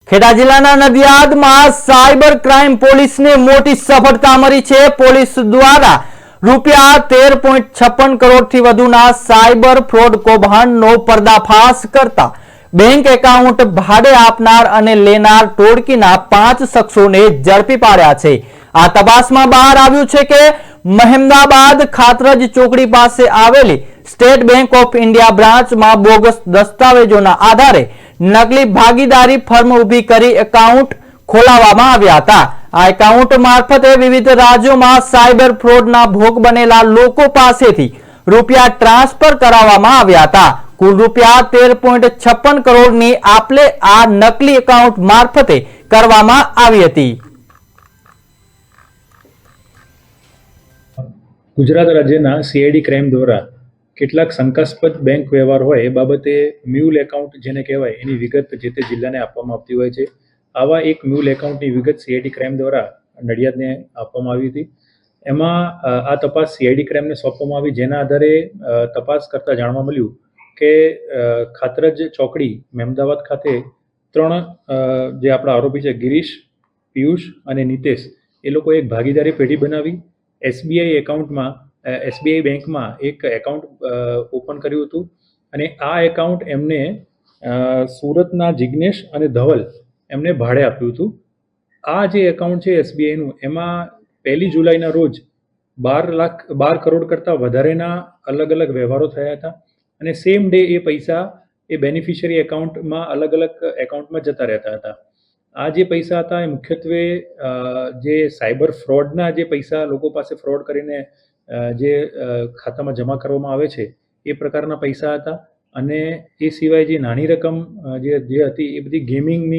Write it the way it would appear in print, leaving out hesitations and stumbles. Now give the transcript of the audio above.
ખેડા જિલ્લાના નડિયાદમાં cyber crime પોલીસને મોટી સફળતા મળી છે। પોલીસ દ્વારા રૂપિયા 13.56 કરોડથી વધુના સાયબર ફ્રોડ કૌભાંડનો પર્દાફાશ કરતા બેંક એકાઉન્ટ ભાડે આપનાર અને લેનાર ટોળકીના 5 શખ્સોને ઝડપી પાડ્યા છે। આ તપાસમાં બહાર આવ્યું છે કે મહેમદાબાદ ખાતરજ ચોકડી પાસે આવેલી સ્ટેટ બેંક ઓફ ઇન્ડિયા બ્રાન્ચમાં બોગસ દસ્તાવેજોના આધારે નકલી ભાગીદારી ફર્મ ઊભી કરી એકાઉન્ટ ખોલાવવામાં આવ્યા હતા। આ એકાઉન્ટ મારફતે વિવિધ રાજ્યોમાં સાયબર ફ્રોડના ભોગ બનેલા લોકો પાસેથી રૂપિયા ટ્રાન્સફર કરાવવામાં આવ્યા હતા। કુલ રૂપિયા 13.56 કરોડની આપલે આ નકલી એકાઉન્ટ મારફતે કરવામાં આવી હતી। ગુજરાત રાજ્યના સીઆઈડી ક્રાઇમ દ્વારા કેટલાક શંકાસ્પદ બેંક વ્યવહાર હોય એ બાબતે મ્યુલ એકાઉન્ટ જેને કહેવાય એની વિગત જે તે જિલ્લાને આપવામાં આવતી હોય છે। આવા એક મ્યુલ એકાઉન્ટની વિગત સીઆઈડી ક્રાઇમ દ્વારા નડિયાદને આપવામાં આવી હતી। એમાં આ તપાસ સીઆઈડી ક્રાઇમને સોંપવામાં આવી, જેના આધારે તપાસ કરતાં જાણવા મળ્યું કે ખાતરજ ચોકડી મહેમદાબાદ ખાતે 3 જે આપણા આરોપી છે ગિરીશ, પિયુષ અને નિતેશ, એ લોકો એક ભાગીદારી પેઢી બનાવી એસબીઆઈ બેંકમાં એક એકાઉન્ટ ઓપન કર્યું હતું અને આ એકાઉન્ટ એમને સુરતના જિગ્નેશ અને ધવલ એમને ભાડે આપ્યું હતું। આ જે એકાઉન્ટ છે એસબીઆઈનું, એમાં 1 જુલાઈના રોજ 12 કરોડ કરતાં વધારેના અલગ અલગ વ્યવહારો થયા હતા અને સેમ ડે એ પૈસા એ બેનિફિશિયરી એકાઉન્ટમાં અલગ અલગ એકાઉન્ટમાં જતા રહેતા હતા। આ જે પૈસા હતા એ મુખ્યત્વે જે સાયબર ફ્રોડના જે પૈસા લોકો પાસે ફ્રોડ કરીને જે ખાતામાં જમા કરવામાં આવે છે એ પ્રકારના પૈસા હતા અને એ સિવાય જે નાની રકમ જે હતી એ બધી ગેમિંગની